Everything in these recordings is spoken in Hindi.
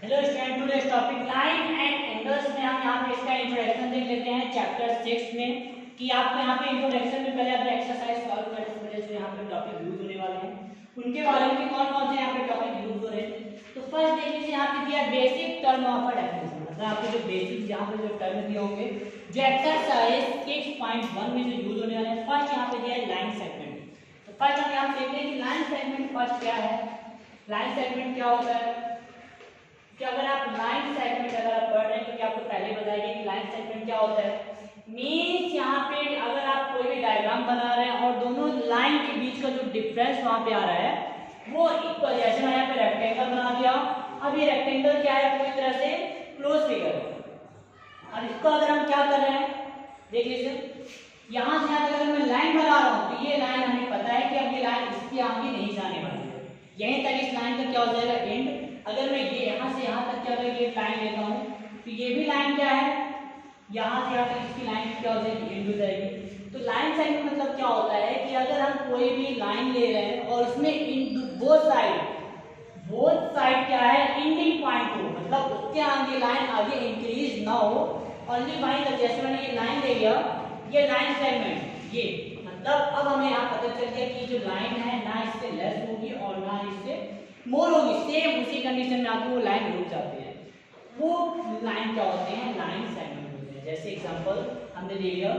Hello student, today's topic line and angles में हम यहाँ पे इसका इंट्रोडक्शन देख लेते हैं चैप्टर 6 में कि आपको यहाँ पे इंट्रोडक्शन में पहले आप एक्सरसाइज सॉल्व करने से पहले जो यहाँ पे टॉपिक यूज होने वाले हैं उनके बारे में कौन कौन से यहाँ पे टॉपिक यूज हो रहे हैं। तो फर्स्ट देख लीजिए, यहाँ पे दिया basic term of a definition, मतलब आपको जो बेसिक यहाँ पे जो टर्म दिए होंगे जो एक्सरसाइज 6.1 में जो यूज होने वाले हैं। फर्स्ट यहाँ पे दिया है लाइन सेगमेंट। तो फर्स्ट हम यहाँ पे देखते हैं कि लाइन सेगमेंट फर्स्ट क्या है। लाइन सेगमेंट क्या होता है कि अगर आप लाइन सेगमेंट अगर आप पढ़ रहे हैं तो क्या आपको पहले बताएंगे कि लाइन सेगमेंट क्या होता है। मींस यहाँ पे अगर आप कोई भी डायग्राम बना रहे हैं और दोनों लाइन के बीच का जो डिफरेंस वहां पे आ रहा है वो इक्वल, जैसे मैं यहाँ पे रेक्टेंगल बना दिया। अब ये रेक्टेंगल क्या है, पूरी तरह से क्लोज फिगर है। अब इसको अगर हम क्या कर रहे हैं देख लीजिए, यहाँ से यहाँ तक अगर मैं लाइन बना रहा हूँ तो ये लाइन हमें पता है कि अब ये लाइन इसके आगे नहीं जाने वाली है, यहीं तक इस लाइन का क्या हो जाएगा एंड। अगर मैं ये यहाँ से यहाँ तक क्या ये लाइन लेता हूँ तो ये भी लाइन क्या है, यहाँ से यहाँ तक इसकी लाइन क्या हो जाएगी एंड हो जाएगी। तो लाइन सेगमेंट मतलब क्या होता है कि अगर हम कोई भी लाइन ले रहे हैं और उसमें इन बोथ साइड क्या है एंडिंग पॉइंट हो, मतलब उसके आगे लाइन आगे इंक्रीज ना हो, ओनली वहीं तक। जैसे मैंने ये लाइन ले लिया, ये लाइन सेगमेंट ये मतलब अब हमें यहाँ पता चल गया कि जो लाइन है ना इससे लेस होगी और ना इससे मोर होगी, सेम उसी कंडीशन में आके वो लाइन रुक जाती है। वो लाइन क्या होते हैं, लाइन सेगमेंट होते हैं। जैसे एग्जांपल हमने ले लिया,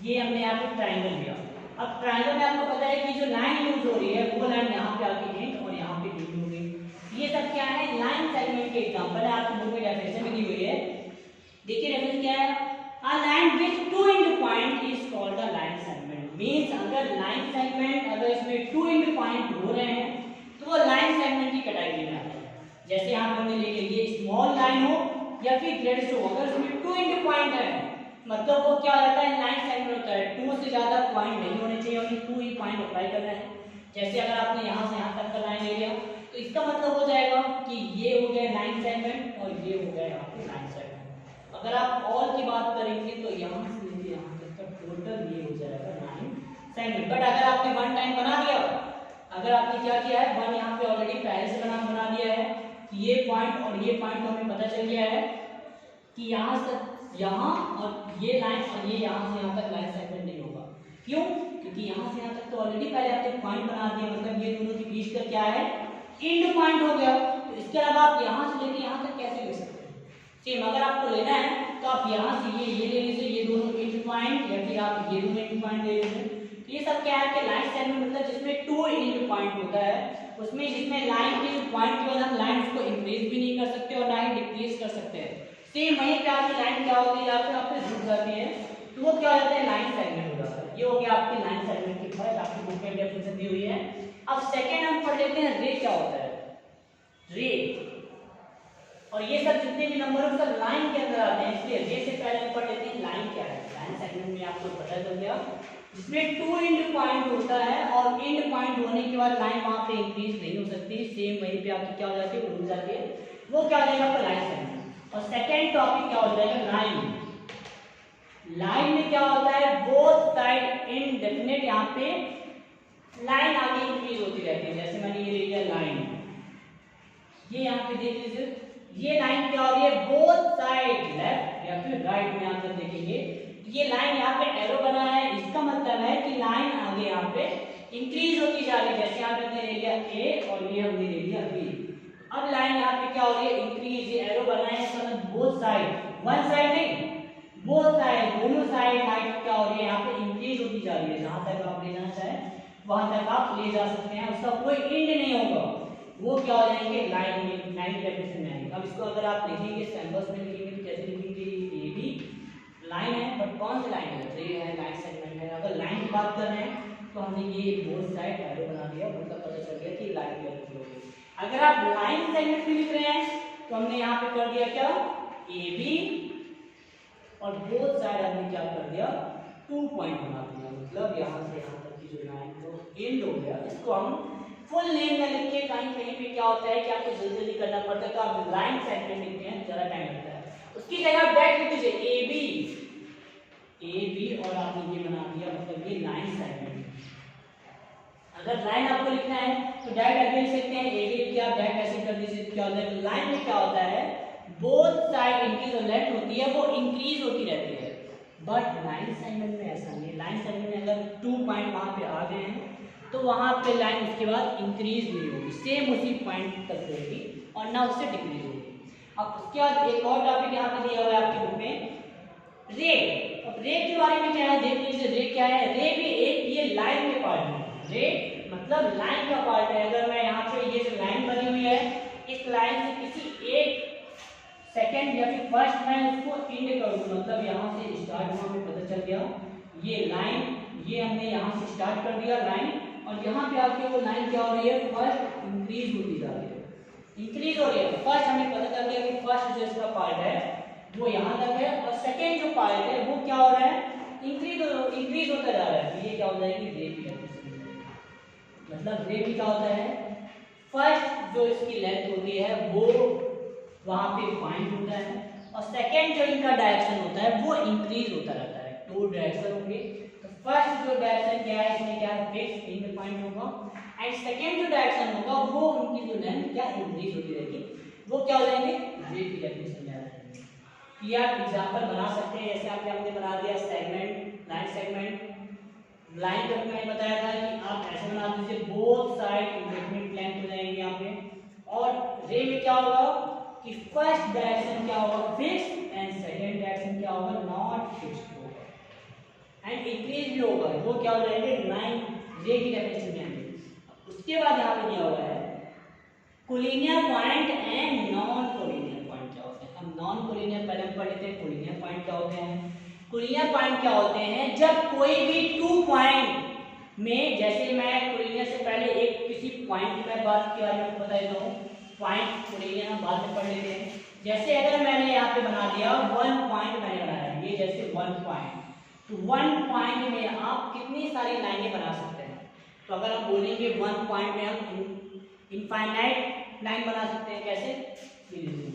ये हमने यहाँ पे ट्रायंगल लिया। अब ट्रायंगल में आपको पता है कि जो लाइन यूज हो रही है वो लाइन यहाँ पे आके एंड और यहाँ पे एंड होगी। ये सब क्या है, लाइन सेगमेंट के एग्जांपल है। आपको बुक में डेफिनेशन में दी हुई है, देखिए डेफिनेशन क्या है, a line with two end point is called a line segment। Means अगर लाइन सेगमेंट अगर इसमें टू एंड पॉइंट हो रहे हैं तो वो लाइन सेगमेंट की कैटेगरी में आता है। जैसे यहाँ पे हमने ले लिया ये स्मॉल लाइन हो या फिर ग्रेड हो, अगर इसमें टू एंड पॉइंट है मतलब वो क्या हो जाता है लाइन सेगमेंट होता है। टू से ज्यादा पॉइंट नहीं होने चाहिए, और टू ही पॉइंट अप्लाई करना है। जैसे अगर आपने यहाँ से यहाँ तक का लाइन ले लिया तो इसका मतलब हो जाएगा कि ये हो गया लाइन सेगमेंट और ये हो गया यहाँ पे लाइन सेगमेंट। अगर आप और की बात करेंगे तो यहाँ से लेके यहाँ तक का टोटल ये हो जाएगा लाइन सेगमेंट। बट अगर आपने वन टाइम बना दिया, अगर आपने क्या किया है वन यहाँ पे ऑलरेडी पहले से बना दिया है कि ये पॉइंट और ये पॉइंट हमें पता चल गया है कि यहाँ से यहाँ और ये लाइन और ये यहाँ से यहाँ तक लाइन सेगमेंट नहीं होगा। क्यों? क्योंकि यहाँ से यहाँ तक तो ऑलरेडी पहले आपने पॉइंट बना दिया, मतलब ये दोनों के बीच का क्या है एंड पॉइंट हो गया। तो इसके अलावा आप यहाँ से लेके यहाँ तक कैसे ले सकते हैं। सेम अगर आपको लेना है तो आप यहाँ से ये ले लीजिए, ये दोनों एंड पॉइंट, या फिर आप ये दोनों एंड पॉइंट ले लीजिए। तो ये सब क्या है कि लाइन सेगमेंट मतलब जिसमें टू एंड पॉइंट होता है, उसमें जिसमें लाइन के पॉइंट के बाद हम लाइन को इंक्रीज भी नहीं कर सकते और ना ही डिक्रीज कर सकते हैं। सेम वहीं पे आपकी लाइन क्या होती है या फिर आपसे जुड़ जाती है तो वो क्या हो जाता है लाइन सेगमेंट हो जाता है। ये हो गया आपकी लाइन सेगमेंट की फर्स्ट, आपकी बुक में डेफिनेशन दी हुई है। अब सेकंड हम पढ़ लेते हैं रे क्या होता है। रे और ये सब जितने भी नंबर है सब लाइन के अंदर आते हैं, इसलिए रे से पहले हम पढ़ लेते हैं लाइन क्या है। लाइन सेगमेंट में आपको पता चल गया जिसमें टू एंड पॉइंट होता है और एंड पॉइंट होने के बाद लाइन वहां पे इंक्रीज नहीं हो सकती, सेम वहीं पे आपकी क्या हो जाती है रुक जाती है, वो क्या हो जाएगा आपका लाइन सेगमेंट। और सेकंड टॉपिक क्या हो जाएगा लाइन। लाइन में क्या होता है बोथ साइड इनडेफिनेट, यहाँ पे लाइन आगे इंक्रीज होती रहती है। जैसे मैंने ये ले लिया लाइन, ये यहाँ पे देख लीजिए ये लाइन क्या हो रही है बोथ साइड लेफ्ट या फिर राइट में आप देखेंगे ये लाइन यहाँ पे एरो बना है, इसका मतलब है कि लाइन आगे यहाँ पे इंक्रीज होती जा रही है। जैसे यहाँ पे हमने ले लिया ए और ये हमने ले लिया बी, अब लाइन यहाँ पे क्या हो रही है इंक्रीज, ये एरो बना है इसका मतलब बोथ साइड, वन साइड नहीं बोथ साइड, दोनों साइड लाइन क्या हो रही है यहाँ पे इंक्रीज होती जा रही है। जहां तक आप ले जाना चाहें वहां तक आप ले जा सकते हैं, उसका कोई एंड नहीं होगा, वो क्या हो जाएंगे लाइन में, लाइन डेफिनेशन में आएंगे। अब इसको अगर आप लिखेंगे सिंबल्स में लिखेंगे तो कैसे लिखेंगे, ए बी लाइन है बट कौन सी लाइन है, रे है, लाइन सेगमेंट है। अगर लाइन की बात कर रहे हैं तो हमने ये बोथ साइड एरो बना दिया, मतलब पता चल गया कि लाइन की होगी। अगर आप लाइन सेगमेंट में लिख रहे हैं तो हमने यहाँ पे कर दिया क्या ए बी और बोथ साइड हमने क्या कर दिया टू पॉइंट बना दिया, मतलब यहाँ से यहाँ तक की जो लाइन तो एंड हो गया। इसको हम फुल नेम में लिख के कहीं कहीं पे क्या होता है कि आपको जल्दी जल्दी करना पड़ता है तो आप लाइन सेगमेंट लिखते हैं, ज़्यादा टाइम लगता है। उसकी जगह आप डायरेक्ट लिख दीजिए ए बी और आपने ये बना दिया, मतलब ये लाइन सेगमेंट। अगर लाइन आपको लिखना है तो डायरेक्ट ऐसे लिख सकते हैं ए बी लिख के क्या होता है, लाइन में क्या होता है, बोथ साइड इनकी जो लेंथ होती है वो इंक्रीज होती रहती है। बट लाइन सेगमेंट में ऐसा नहीं है। लाइन सेगमेंट में अगर 2 पॉइंट वहां पे आ गए हैं तो वहां पे लाइन उसके बाद इंक्रीज नहीं होगी, सेम उसी पॉइंट तक रहेगी और ना उससे डिक्रीज होगी। अब उसके बाद एक और टॉपिक यहाँ पे दिया हुआ है आपकी बुक में, रे। अब रे के बारे में क्या है देख लीजिए। रे क्या है, रे भी एक ये लाइन के पार्ट है। रे मतलब लाइन का पार्ट है। अगर मैं यहाँ पे ये जो लाइन बनी हुई है, इस लाइन से किसी एक सेकंड या फिर फर्स्ट मैं उसको एंड करूँ, मतलब यहाँ से स्टार्ट हुआ, हमें पता चल गया ये लाइन, ये हमने यहाँ से स्टार्ट कर दिया लाइन, और यहाँ पे आके वो लाइन क्या हो रही है, फर्स्ट इंक्रीज होती जा रही है, इंक्रीज हो रही है। फर्स्ट हमें पता चल गया कि फर्स्ट जो इसका पार्ट है वो यहाँ तक है, और सेकेंड जो पार्ट है वो क्या हो रहा है, इंक्रीज होता जा रहा है। तो ये क्या हो जाएगी, रे की डेफिनेशन। मतलब रे भी क्या होता है, फर्स्ट जो इसकी लेंथ होती है वो वहां पे पॉइंट होता है, और सेकेंड जो इनका डायरेक्शन होता है वो इंक्रीज होता रहता है। दो डायरेक्शन होंगे, तो फर्स्ट जो डायरेक्शन क्या है, इसमें क्या है, फिक्स इन पॉइंट होगा, एंड सेकेंड जो डायरेक्शन होगा वो उनकी जो लेंथ क्या इंक्रीज होती रहेगी, वो क्या हो जाएंगे, रे की डेफिनेशन में आ जाएंगे। ये आप एग्जांपल बना सकते हैं, जैसे आपने हमने बना दिया सेगमेंट, लाइन सेगमेंट। लाइन का मैंने बताया था कि आप ऐसे बना दीजिए, बोथ साइड इंक्रीमेंट लेंथ हो जाएंगे यहाँ पे, और रे में क्या होगा कि फर्स्ट डायरेक्शन क्या होगा, फिक्स, एंड सेकंड डायरेक्शन क्या होगा, नॉट फिक्स्ड होगा, एंड इंक्रीज भी होगा। वो क्या हो जाएंगे, लाइन रे की डेफिनेशन में आएंगे। उसके बाद यहाँ पे दिया हुआ है collinear point and non collinear point क्या होते हैं। हम नॉन कोलिनियर पहले हम पढ़ लेते हैं, कोलिनियर पॉइंट क्या होते हैं। कोलिनियर पॉइंट क्या होते हैं, जब कोई भी 2 पॉइंट में, जैसे मैं कोलिनियर से पहले एक किसी पॉइंट की मैं बात के बारे में बता देता हूँ, पॉइंट कोलिनियर हम बाद में पढ़ लेते हैं। जैसे अगर मैंने यहाँ पे बना दिया 1 पॉइंट मैंने बनाया, ये जैसे 1 पॉइंट, तो 1 पॉइंट में आप कितनी सारी लाइनें बना सकते हैं। तो अगर हम बोलेंगे 1 पॉइंट में हम इनफाइनाइट लाइन बना सकते हैं, कैसे,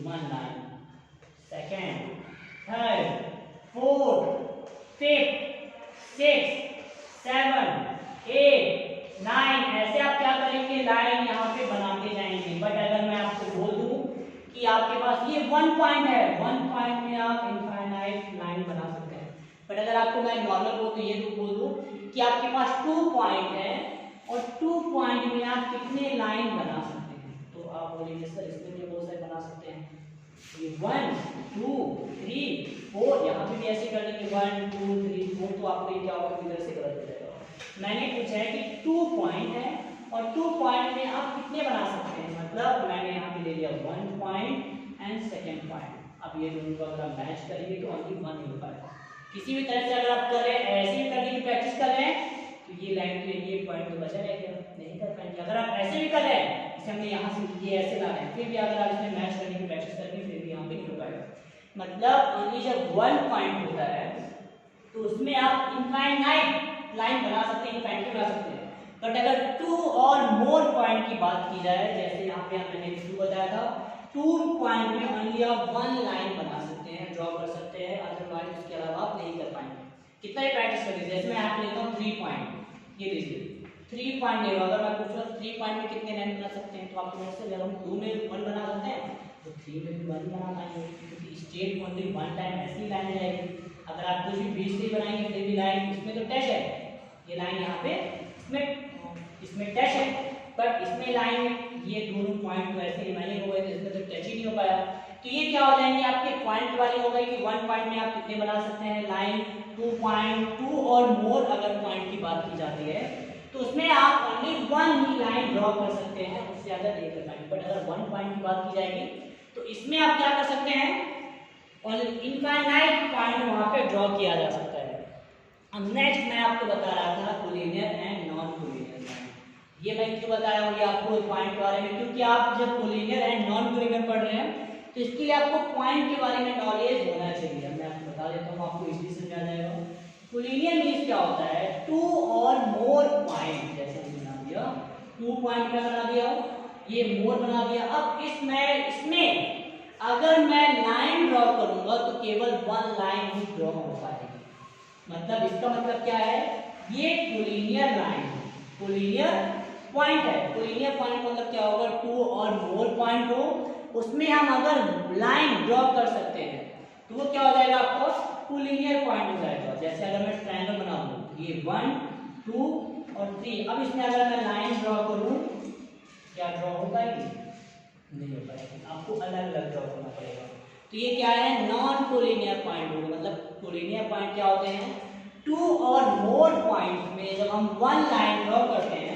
1 line, second, third, fourth, fifth, six, 7, 8, 9, ऐसे आप क्या करेंगे, लाइन यहाँ पे बनाते जाएंगे। बट अगर मैं आपको बोल दूं कि आपके पास ये 1 पॉइंट है, 1 पॉइंट में आप इनफाइनाइट लाइन बना सकते हैं। बट अगर आपको मैं नॉर्मल बोल तो ये तो बोल दूं कि आपके पास 2 पॉइंट है, और 2 पॉइंट में आप कितने लाइन बना सकते हैं। तो आप बोलेंगे सर इसमें भी बहुत सारे बना सकते हैं, ये 1, 2, 3, 4, यहाँ पे भी ऐसे कर लेंगे 1, 2, 3, 4, तो आपको ये क्या होगा, इधर से गलत हो जाएगा। मैंने पूछा है कि 2 पॉइंट है, और 2 पॉइंट में आप कितने बना सकते हैं, मतलब मैंने यहाँ पे ले लिया 1 पॉइंट एंड सेकेंड पॉइंट। अब ये दोनों को अगर आप मैच करेंगे तो ओनली 1 ही हो पाएगा। किसी भी तरह से अगर आप कर रहे हैं, ऐसे ही करने की प्रैक्टिस कर रहे हैं, तो ये लाइन के ये पॉइंट तो बचा रहेगा, नहीं कर पाएंगे। अगर आप ऐसे भी कर रहे हैं, जैसे हमने यहाँ से ये ऐसे ला रहे हैं, फिर भी अगर आप इसमें मैच करने की प्रैक्टिस करेंगे, फिर भी यहाँ पे नहीं हो पाएगा। मतलब ओनली जब 1 पॉइंट होता है तो उसमें आप इनफाइनाइट लाइन बना सकते हैं, इनफाइनाइट बना सकते हैं। बट अगर 2 और मोर पॉइंट की बात की जाए, जैसे यहाँ पे हमने 2 बताया था, 2 पॉइंट में ओनली आप 1 लाइन बना सकते हैं, ड्रॉ कर सकते हैं, अदरवाइज उसके अलावा आप नहीं कर पाएंगे। कितना ही प्रैक्टिस कर लीजिए। जैसे मैं यहाँ पे लेता हूँ 3 पॉइंट, ये लीजिए 3 पॉइंट ले लो। अगर मैं पूछूँ 3 पॉइंट में कितने लाइन बना सकते हैं, तो आपको नोट से, जब हम 2 में 1 बना सकते हैं तो 3 में भी 1 बना पाएंगे, क्योंकि स्टेट ओनली 1 टाइम ऐसी लाइन जाएगी। अगर आप कुछ भी बीच से बनाएंगे फिर भी लाइन, इसमें तो टच है, ये लाइन यहाँ पे इसमें टच है, बट इसमें लाइन, ये दोनों पॉइंट तो ऐसे रिमाइनिंग हो गए, तो इसमें तो टच ही नहीं हो पाया। तो ये क्या हो जाएंगे, आपके पॉइंट वाले हो गए कि 1 पॉइंट में आप कितने बना सकते हैं लाइन, 2 पॉइंट, 2 और मोर अगर पॉइंट की बात की जाती है तो उसमें आप ओनली 1 ही लाइन ड्रॉ कर सकते हैं, उससे ज्यादा नहीं कर पाएंगे। बट अगर 1 पॉइंट की बात की जाएगी तो इसमें आप क्या कर सकते हैं, और इनफाइनाइट पॉइंट वहां पे ड्रॉ किया जा सकता है। अब नेक्स्ट मैं आपको बता रहा था collinear and non collinear line. ये मैं क्यों बता रहा हूँ ये आपको पॉइंट के बारे में, क्योंकि आप जब कोलिनियर एंड नॉन कोलिनियर पढ़ रहे हैं तो इसके लिए आपको पॉइंट के बारे में नॉलेज होना चाहिए। मैं आपको बता देता हूँ, आपको इजीली समझ आ जाएगा। कोलिनियर मींस क्या होता है, 2 और मोर पॉइंट, जैसे बना दिया 2 पॉइंट का बना दिया, ये मोर बना दिया। अब इसमें अगर मैं लाइन ड्रॉ करूंगा तो केवल 1 लाइन ही ड्रॉ हो पाएगी। मतलब इसका मतलब क्या है, ये कोलिनियर लाइन, कोलिनियर पॉइंट है। कोलिनियर पॉइंट मतलब क्या होगा, 2 और मोर पॉइंट हो उसमें हम अगर लाइन ड्रॉ कर सकते हैं तो वो क्या हो जाएगा, आपको कोलिनियर पॉइंट हो जाएगा। जैसे अगर मैं ट्रायंगल बना दूं, ये 1 2 और 3, अब इसमें अगर मैं लाइन ड्रॉ करूं, क्या ड्रॉ हो पाएगी? नहीं हो पाएगी, आपको अलग अलग ड्रॉ करना पड़ेगा। तो ये क्या है, नॉन कोलिनियर पॉइंट होगा। मतलब कोलिनियर पॉइंट क्या होते हैं, 2 और मोर पॉइंट्स में जब हम वन लाइन ड्रॉ करते हैं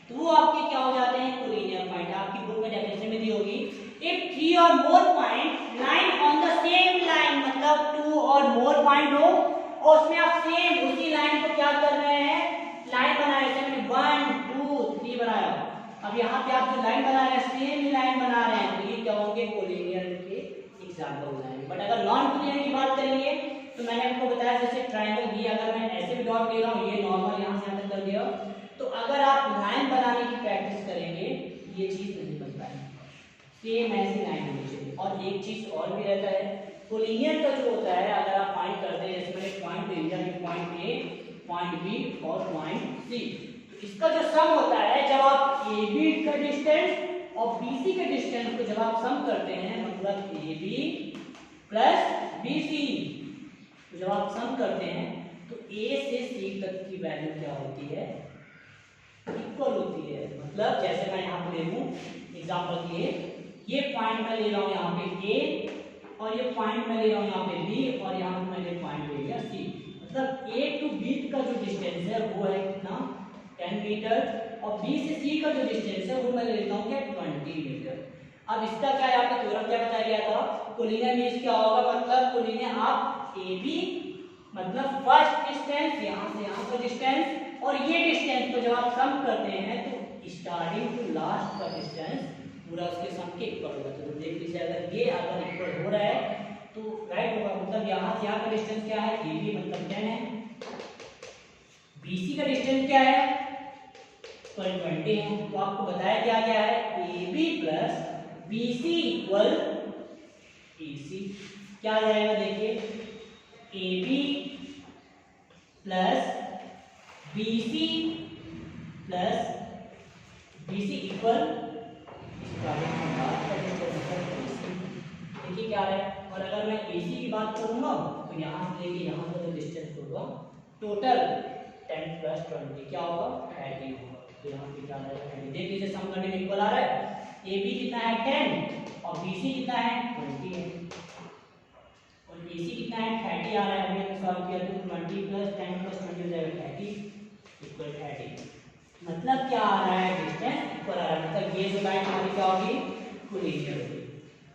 तो वो आपके क्या हो जाते हैं, कोलिनियर पॉइंट। आपकी बुक में डेफिनेशन में दी होगी, इफ 3 और more point line on the same line, मतलब 2 और मोर पॉइंट हो और उसमें आप सेम उसी लाइन को क्या कर रहे हैं, लाइन बना रहे हैं। जैसे मैंने 1 2 3 बनाया, अब यहाँ पे आप जो लाइन बना रहे हैं सेम ही लाइन बना रहे हैं, तो ये क्या होंगे, कोलिनियर के एग्जांपल हो जाएंगे। बट अगर नॉन कोलिनियर की बात करेंगे तो मैंने आपको बताया जैसे ट्रायंगल भी, अगर मैं ऐसे भी डॉट ले रहा हूँ, ये नॉर्मल यहाँ से यहाँ तक कर दिया, तो अगर आप लाइन बनाने की प्रैक्टिस करेंगे ये चीज नहीं बन पाएगी, सेम ऐसी लाइन होनी चाहिए। और एक चीज और भी रहता है, कोलिनियर का जो होता है, अगर आप फाइंड करते हैं, जैसे मैंने पॉइंट ले लिया, पॉइंट ए, पॉइंट बी और पॉइंट सी, तो इसका जो सम होता है, जब आप ए बी का डिस्टेंस और बी सी के डिस्टेंस को जब आप सम करते हैं, मतलब A B plus B C, तो जब आप सम करते हैं तो ए से सी तक की वैल्यू क्या होती है, इक्वल होती है। मतलब जैसे मैं यहाँ पे ले लूँ एग्जाम्पल के लिए, ये पॉइंट मैं ले रहा हूँ यहाँ पे ए, और ये पॉइंट मैं ले रहा हूँ यहाँ पे बी, और यहाँ पे मैंने पॉइंट ले लिया सी। मतलब ए टू बी का जो डिस्टेंस है वो है कितना, 10 मीटर, और बी से सी का जो डिस्टेंस है वो मैं ले लेता हूँ क्या, 20 मीटर। अब इसका क्या है, आपका थ्योरम क्या बताया गया था, कोलिनियर मींस क्या होगा, मतलब कोलिनियर आप ए बी मतलब फर्स्ट डिस्टेंस यहाँ से यहाँ का डिस्टेंस और ये डिस्टेंस को जब आप सम करते हैं तो स्टार्टिंग टू लास्ट का डिस्टेंस पूरा उसके सम के इक्वल होगा। तो देख लीजिए, अगर ये अगर इक्वल हो रहा है तो राइट होगा। मतलब यहाँ से यहाँ का डिस्टेंस क्या है, ए बी मतलब 10 है, बी सी का डिस्टेंस क्या है, 20 है। तो आपको बताया क्या गया है, A B plus B C equal A C. क्या आ जाएगा, देखिए A B plus B C plus B C equal, देखिए क्या है। और अगर मैं ए सी की बात करूंगा तो यहाँ से लेके यहाँ का जो डिस्टेंस होगा टोटल 10 प्लस 20 क्या होगा, 30 होगा। तो यहाँ पे क्या आएगा, 30। देख लीजिए सम करने में इक्वल आ रहा है, ए बी कितना है 10 और बी सी कितना है 20 है, और ए सी कितना है 30 आ रहा है। हमने सॉल्व किया तो 20 प्लस 10 प्लस 20 हो जाएगा 30 इक्वल 30। मतलब क्या आ रहा है, डिस्टेंस इक्वल आ रहा है। मतलब ये जो लाइन हमारी क्या होगी, कोलिनियर होगी।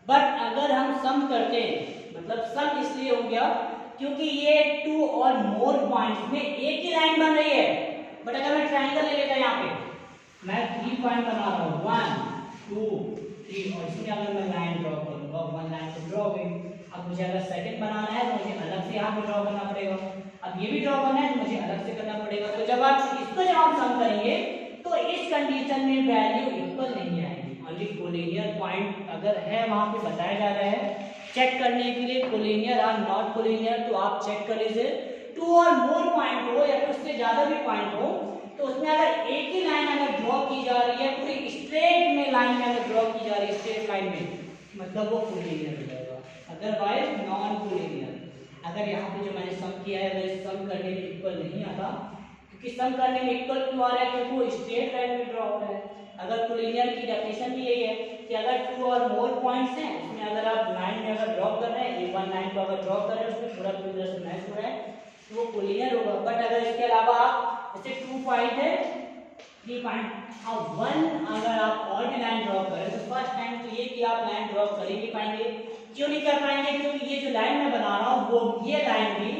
बट अगर हम सम करते हैं, मतलब सम इसलिए हो गया क्योंकि ये 2 और मोर पॉइंट्स में एक ही लाइन बन रही है। बट अगर मैं ट्रायंगल ले लेता यहाँ पे मैं 3 पॉइंट बना रहा हूँ, 1 2 3, और इसमें अगर मैं लाइन ड्रॉ करूंगा, वन लाइन तो ड्रॉ हुई। अब मुझे अगर सेकंड बनाना है तो मुझे अलग से यहाँ पे ड्रॉ करना पड़ेगा, अब ये भी ड्रॉ करना है तो मुझे अलग से करना पड़ेगा। तो जब आप सम करेंगे तो इस कंडीशन में वैल्यू इक्वल नहीं आएगी। ओनली कोलिनियर पॉइंट अगर है वहां पे बताया जा रहा है चेक करने के लिए, कोलिनियर और नॉट कोलिनियर, तो आप चेक कर लीजिए। 2 और मोर पॉइंट हो या फिर उससे ज्यादा भी पॉइंट हो तो उसमें अगर एक ही लाइन अगर ड्रॉ की जा रही है, पूरी स्ट्रेट में लाइन में अगर ड्रॉ की जा रही है, स्ट्रेट लाइन में, मतलब वो कोलिनियर हो जाएगा, अदरवाइज नॉन कोलिनियर। अगर यहाँ पे जो मैंने सम किया है वह सम करने में इक्वल नहीं आता, क्योंकि सम करने में इक्वल क्यों आ रहा है, क्योंकि वो स्ट्रेट लाइन में ड्रॉ हो रहा है। अगर कोलिनियर की डेफिनेशन भी यही है कि अगर 2 और मोर पॉइंट्स हैं उसमें अगर आप लाइन में अगर ड्रॉ कर रहे हैं, एक वन लाइन को अगर ड्रॉ कर रहे हैं उसमें पूरा पूरी तरह से मैच हो रहा है तो वो कोलिनियर होगा। बट अगर इसके अलावा आप जैसे 2 पॉइंट है 3 पॉइंट और 1 अगर आप और भी लाइन ड्रॉ करें तो फर्स्ट टाइम तो ये कि आप लाइन ड्रॉ कर ही नहीं पाएंगे। क्यों नहीं कर पाएंगे, क्योंकि ये जो लाइन मैं बना रहा हूँ वो ये लाइन भी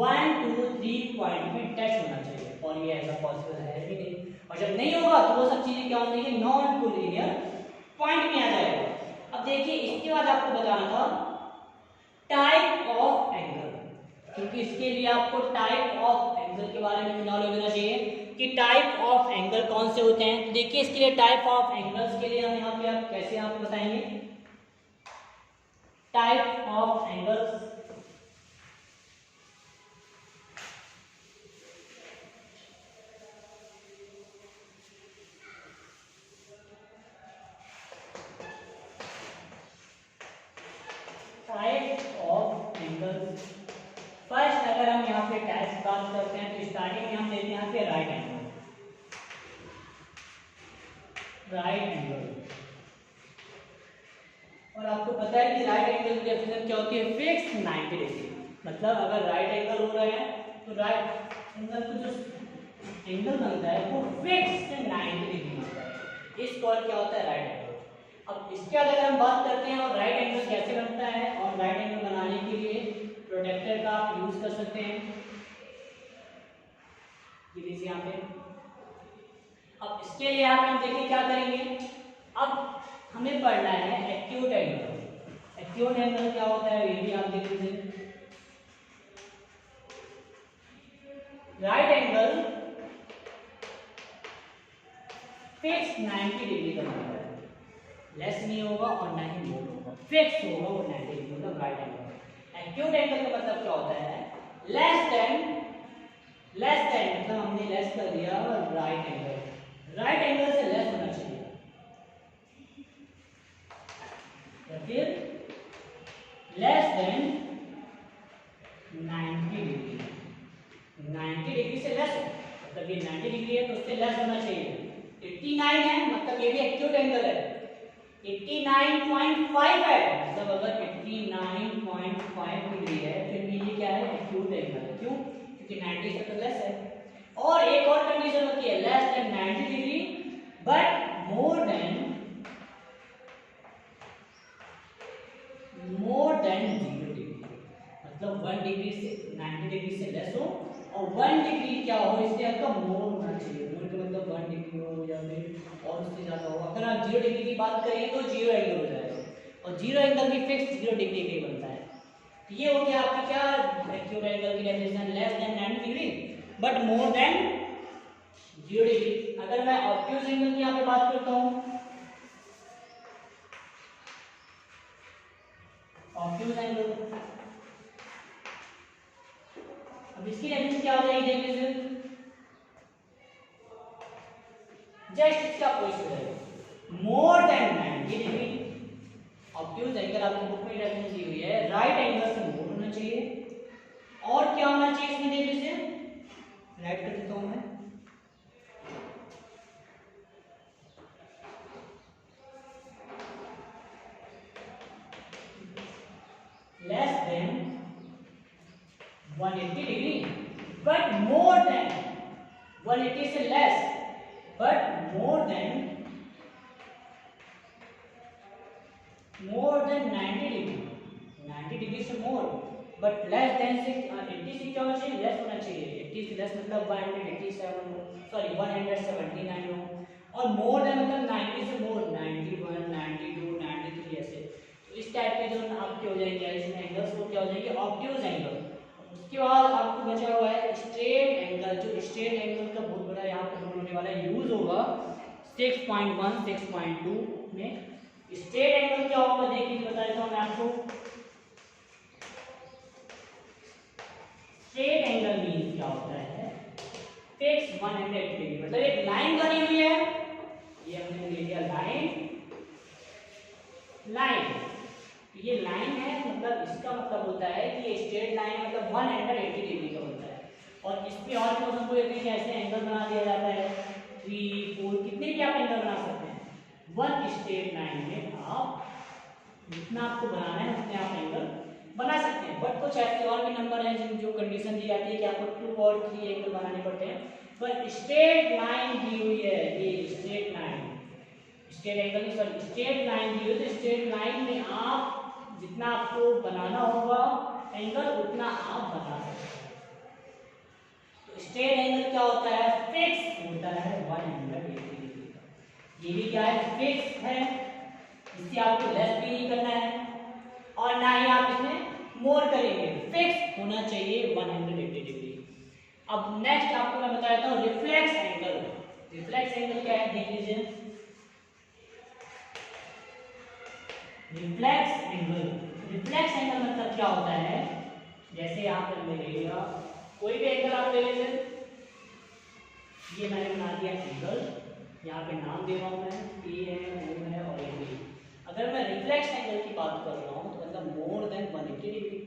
1 2 3 पॉइंट में टच होना चाहिए, और ये ऐसा पॉसिबल है भी नहीं। और जब नहीं होगा तो वो सब चीजें क्या हो जाएंगी, नॉन कोलिनियर पॉइंट में आ जाएगा। अब देखिए इसके बाद आपको बताना था टाइप ऑफ एंगल, क्योंकि इसके लिए आपको टाइप ऑफ एंगल के बारे में नॉलेज होना चाहिए कि टाइप ऑफ एंगल कौन से होते हैं। तो देखिए इसके लिए टाइप ऑफ एंगल्स के लिए हम यहाँ पे आप कैसे आपको बताएंगे टाइप ऑफ एंगल्स। ऐसे बात करते हैं तो स्टार्टिंग में हम लेते हैं यहाँ पे राइट एंगल, राइट एंगल। और आपको पता है कि राइट एंगल की डेफिनेशन क्या होती है, फिक्स 90 डिग्री। मतलब अगर राइट एंगल हो रहा है तो राइट एंगल का जो एंगल बनता है वो फिक्स 90 डिग्री होता है। इस कॉल क्या होता है, राइट एंगल। अब इसके अगर हम बात करते हैं और राइट एंगल कैसे बनता है, और राइट एंगल बनाने के लिए प्रोटेक्टर का आप यूज कर सकते हैं, ये लीजिए यहाँ पे। अब इसके लिए आप देखिए क्या करेंगे, अब हमें पढ़ना है एक्यूट एंगल। एक्यूट एंगल क्या होता है ये भी आप देख लीजिए। राइट एंगल फिक्स 90 डिग्री का बनता है, लेस नहीं होगा और ना ही मोर होगा, फिक्स होगा वो 90 डिग्री, मतलब राइट एंगल। एक्यूट एंगल का मतलब क्या होता है, लेस देन मतलब हमने लेस कर दिया राइट एंगल, राइट एंगल से लेस होना चाहिए, या फिर लेस देन 90 डिग्री। 90 डिग्री से लेस, मतलब ये 90 डिग्री है तो उससे लेस होना चाहिए। 89 है मतलब ये भी एक्यूट एंगल है, 89.5 है, मतलब अगर 89.5 डिग्री है फिर भी ये क्या है, एक्यूट एंगल है। क्यों, क्योंकि 90 से तो लेस है। और एक और कंडीशन होती है, less than 90 degree but more than 0 degree, मतलब 1 डिग्री से 90 डिग्री से लेस हो और 1 डिग्री क्या हो, इससे आपका मोर होना चाहिए। मोर का मतलब 1 डिग्री हो या फिर और उससे ज्यादा हो। अगर आप 0 डिग्री की बात करें तो 0 एंगल हो जाएगा, और 0 एंगल भी फिक्स 0 डिग्री का ही बनता है। तो ये हो गया आपकी क्या, एक्यूट एंगल की definition, less than 90 degree but more than 0 degree. अगर मैं ऑब्ट्यूज एंगल की यहाँ पे बात करता हूँ, ऑब्ट्यूज एंगल, अब इसकी डेफिनेशन क्या हो जाएगी, देख लीजिए। जस्ट इसका क्वेश्चन है more than 90 degree. Obtuse angle आपको बुक में डेफिनेशन दी हुई है, राइट एंगल से मोर होना चाहिए, और क्या होना चाहिए इसमें, देख लीजिए, राइट कर देता हूं मैं, less than 180 degree but more than 180 से less but more than 90 degree, 90 degree से मोर बट लेस देन से 80 से क्या होना चाहिए, लेस होना चाहिए। 80 से लेस मतलब 187 हो, सॉरी 179 हो, और मोर देन मतलब 90 से मोर 91 92 93 ऐसे। तो इस टाइप के जो आपके हो जाएंगे एंगल्स, वो क्या हो जाएंगे, ऑब्ट्यूज एंगल। उसके बाद आपको बचा हुआ है स्ट्रेट एंगल। जो स्ट्रेट एंगल का बहुत बड़ा यहाँ पे होने वाला यूज होगा 6.1 6.2 में। स्ट्रेट एंगल क्या होगा देखिए, बता देता हूँ मैं आपको। स्ट्रेट एंगल मींस क्या होता है, फिक्स 180 डिग्री, मतलब एक लाइन बनी हुई है, ये हमने ले लिया लाइन, ये लाइन है, मतलब इसका मतलब होता है कि ये स्ट्रेट लाइन मतलब 180 डिग्री का होता है। और इसमें और भी हमको देखते हैं कैसे एंगल बना दिया जाता है, 3 4 कितने भी आप एंगल बना सकते हैं। वन स्ट्रेट लाइन में आप जितना आपको बनाना है उतने आप एंगल बना सकते हैं, बट कुछ ऐसे और भी नंबर हैं जिन जो कंडीशन दी जाती है कि आपको 2 और 3 एंगल बनाने पड़ते हैं। पर स्ट्रेट लाइन दी हुई है, ये स्ट्रेट लाइन, स्ट्रेट एंगल नहीं सॉरी स्ट्रेट लाइन दी हुई है, तो स्ट्रेट लाइन में आप जितना आपको बनाना होगा एंगल उतना आप बना सकते हैं। तो स्ट्रेट एंगल क्या होता है, फिक्स होता है 180 डिग्री का। ये भी क्या है, फिक्स है, इससे आपको लेस भी नहीं करना है और ना ही आप इसमें मोर करेंगे, फिक्स होना चाहिए 180 डिग्री। अब नेक्स्ट आपको मैं बता देता हूँ रिफ्लेक्स एंगल। रिफ्लेक्स एंगल क्या है देख लीजिए। रिफ्लेक्स एंगल मतलब क्या होता है, जैसे यहाँ पर मैं ले लिया कोई भी एंगल आप ले लीजिए, ये मैंने बना दिया एंगल, यहाँ पे नाम दे रहा हूँ मैं, ए है, ओ है और ए बी। अगर मैं रिफ्लेक्स एंगल की बात कर रहा हूँ तो मतलब मोर देन 180 डिग्री,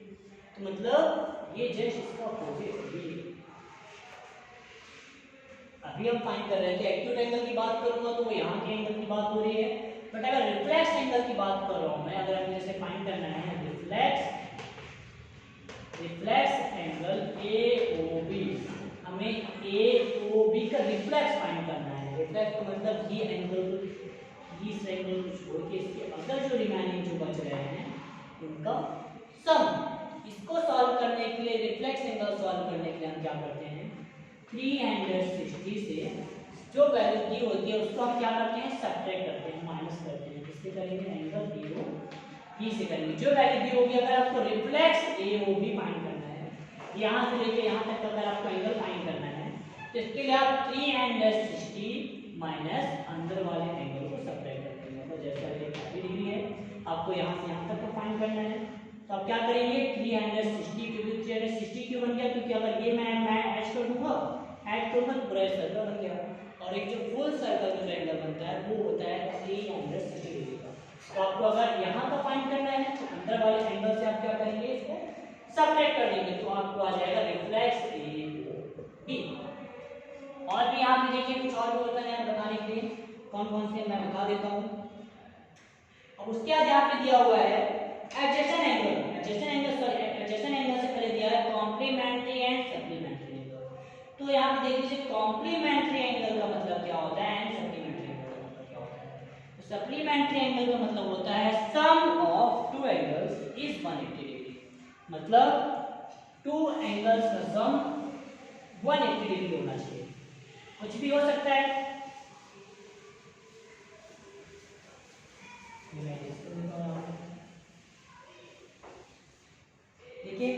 तो मतलब ये जस्ट इसका अपोजिट है, अभी हम फाइंड कर रहे थे एक्यूट एंगल की बात करूंगा तो वो यहाँ के एंगल की बात हो रही है, बट अगर रिफ्लेक्स एंगल की बात कर रहा हूँ मैं, अगर हमें जैसे फाइंड करना है रिफ्लेक्स एंगल AOB, हमें AOB का रिफ्लेक्स फाइंड करना है। रिफ्लेक्स का मतलब ये एंगल, इस एंगल को छोड़ के इसके अंदर जो रिमेनिंग जो बच रहे हैं उनका सम। इसको सॉल्व करने के लिए, रिफ्लेक्स एंगल सॉल्व करने के लिए हम क्या करते हैं, 360 से जो वैल्यू दी होती है उसको हम क्या करते हैं, सब्ट्रैक्ट करते हैं, माइनस करते हैं। किससे करेंगे, एंगल AOB से करेंगे। जो वैल्यू दी होगी, अगर आपको रिफ्लेक्स AOB फाइंड करना है, यहाँ से लेके यहाँ तक अगर आपको एंगल फाइंड करना है, तो इसके लिए आप 360 माइनस अंदर वाले एंगल को सब्ट्रैक्ट करते हैं। मतलब जैसा ये 90 डिग्री है, आपको यहाँ से यहाँ तक को फाइंड करना है, तो आप क्या करेंगे, 360 क्योंकि 360 क्यों बन गया, क्योंकि अगर ये मैं ऐड कर दूंगा, ऐड करूंगा तो पूरा सर्कल बन गया, और एक जो फुल सर्कल का जो एंगल बनता है वो होता है 360 डिग्री का। तो आपको अगर यहाँ का फाइंड करना है तो अंदर वाले एंगल से आप क्या करेंगे, इसको सब्ट्रैक्ट कर देंगे, तो आपको आ जाएगा रिफ्लेक्स AOB। और भी यहाँ पे देखिए कुछ और भी होता है बताने के लिए, कौन कौन से मैं बता देता हूँ। अब उसके बाद यहाँ पे दिया हुआ है एडजेसेंट एंगल, एडजेसेंट एंगल से पहले दिया है कॉम्प्लीमेंट्री एंड सप्लीमेंट्री एंगल। तो यहाँ पे देख लीजिए कॉम्प्लीमेंट्री एंगल का मतलब क्या होता है एंड सप्लीमेंट्री एंगल का मतलब क्या होता है। तो सप्लीमेंट्री एंगल का मतलब होता है sum of two angles is 180 degree, मतलब टू एंगल्स का सम 180 डिग्री होना चाहिए। कुछ भी हो सकता है, देखिए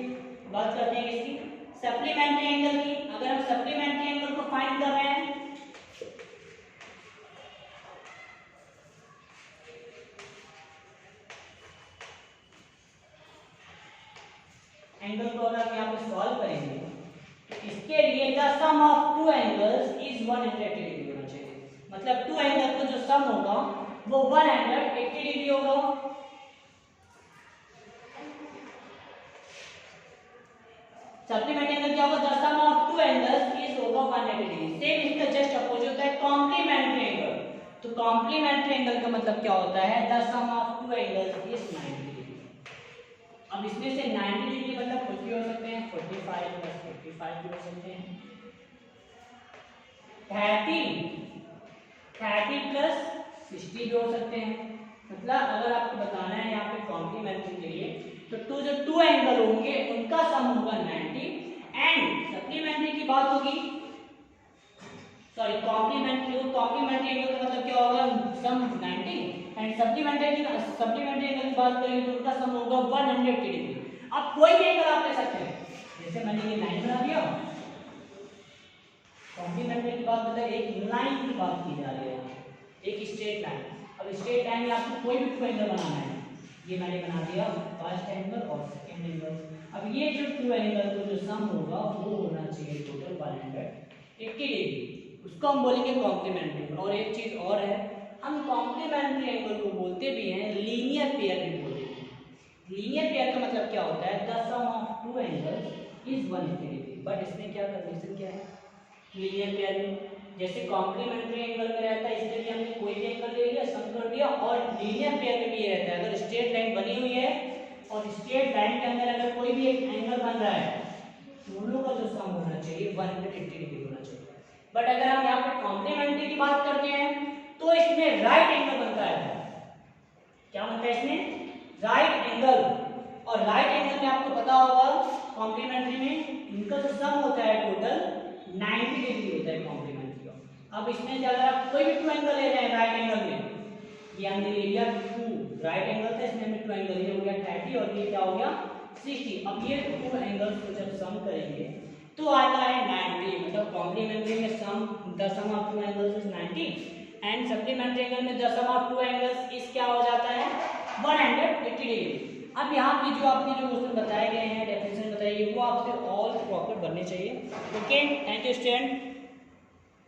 बात करते हैं इसकी सप्लीमेंट्री एंगल की। अगर हम सप्लीमेंट्री एंगल को फाइंड कर रहे हैं, एंगल को अगर यहाँ पे सॉल्व करेंगे तो इसके लिए the sum of two angles is 180 degree होना चाहिए। मतलब टू एंगल का जो सम होगा वो 180 डिग्री होगा। सप्लीमेंट्री एंगल क्या होगा, the sum of two angles is होगा 180 डिग्री। सेम इसका जस्ट अपोजिट होता है कॉम्प्लीमेंट्री एंगल। तो कॉम्प्लीमेंट्री एंगल का मतलब क्या होता है, the sum of two angles is 90 degree. अब इसमें से 90 डिग्री मतलब कुछ भी हो सकते हैं, 45 प्लस 55 भी हो सकते हैं, 30 प्लस 60 भी हो सकते हैं। मतलब अगर आपको बताना है यहाँ पे कॉम्प्लीमेंट्री के लिए, तो जो टू एंगल होंगे उनका सम होगा 90, एंड सप्लीमेंट्री की बात होगी, सॉरी कॉम्प्लीमेंट्री एंगल का मतलब क्या होगा, सम 90, एंड सप्लीमेंट्री एंगल की बात करेंगे तो उनका सम होगा 180 डिग्री। अब कोई भी एंगल आप ले सकते हैं, जैसे मैंने ये लाइन बना दिया, कॉम्प्लीमेंट्री की बात मतलब एक लाइन की बात की जा रही है, एक स्ट्रेट लाइन। अब स्ट्रेट लाइन में आपको कोई भी टू एंगल बनाना है, ये मैंने बना दिया फर्स्ट एंगल और सेकंड एंगल। अब ये जो टू एंगल का जो सम होगा वो होना चाहिए टोटल 180 डिग्री, उसको हम बोलेंगे कॉम्प्लीमेंट्री। और एक चीज और है, हम कॉम्प्लीमेंट्री एंगल को बोलते भी हैं, लीनियर पेयर भी बोलते हैं। लीनियर पेयर का मतलब क्या होता है, the sum of two angles is 180 degree. But इसमें क्या कंडीशन क्या है, लीनियर पेयर में जैसे कॉम्प्लीमेंट्री एंगल में रहता है, इसमें भी हमने कोई भी एंगल ले लिया, सम कर दिया, और लीनियर पेयर में भी ये रहता है, अगर स्ट्रेट लाइन बनी हुई है और स्ट्रेट लाइन के अंदर अगर कोई भी एक एंगल बन रहा है, दोनों का जो सम होना चाहिए 180 डिग्री होना चाहिए। बट अगर हम यहाँ पे कॉम्प्लीमेंट्री की बात करते हैं तो इसमें राइट एंगल बनता है। क्या बनता है इसमें, राइट एंगल। और राइट एंगल में आपको पता होगा कॉम्प्लीमेंट्री में इनका जो सम होता है टोटल 90 डिग्री होता है कॉम्प्लीमेंट्री का। अब इसमें से अगर आप कोई भी टू एंगल ले रहे हैं राइट एंगल में, ये हमने ले लिया टू, राइट एंगल था इसमें हमने टू एंगल ये हो गया 30 और ये क्या हो गया 60। अब ये टू एंगल्स को जब सम करेंगे तो आता है 90, मतलब कॉम्प्लीमेंट्री में sum the sum of two angles is 90 and supplementary angle में the sum of two angles is क्या हो जाता है 180 डिग्री। अब यहाँ पे जो आपने जो क्वेश्चन बताए गए हैं, डेफिनेशन बताई है, वो आपसे ऑल प्रॉपर बनने चाहिए। Okay, thank you student.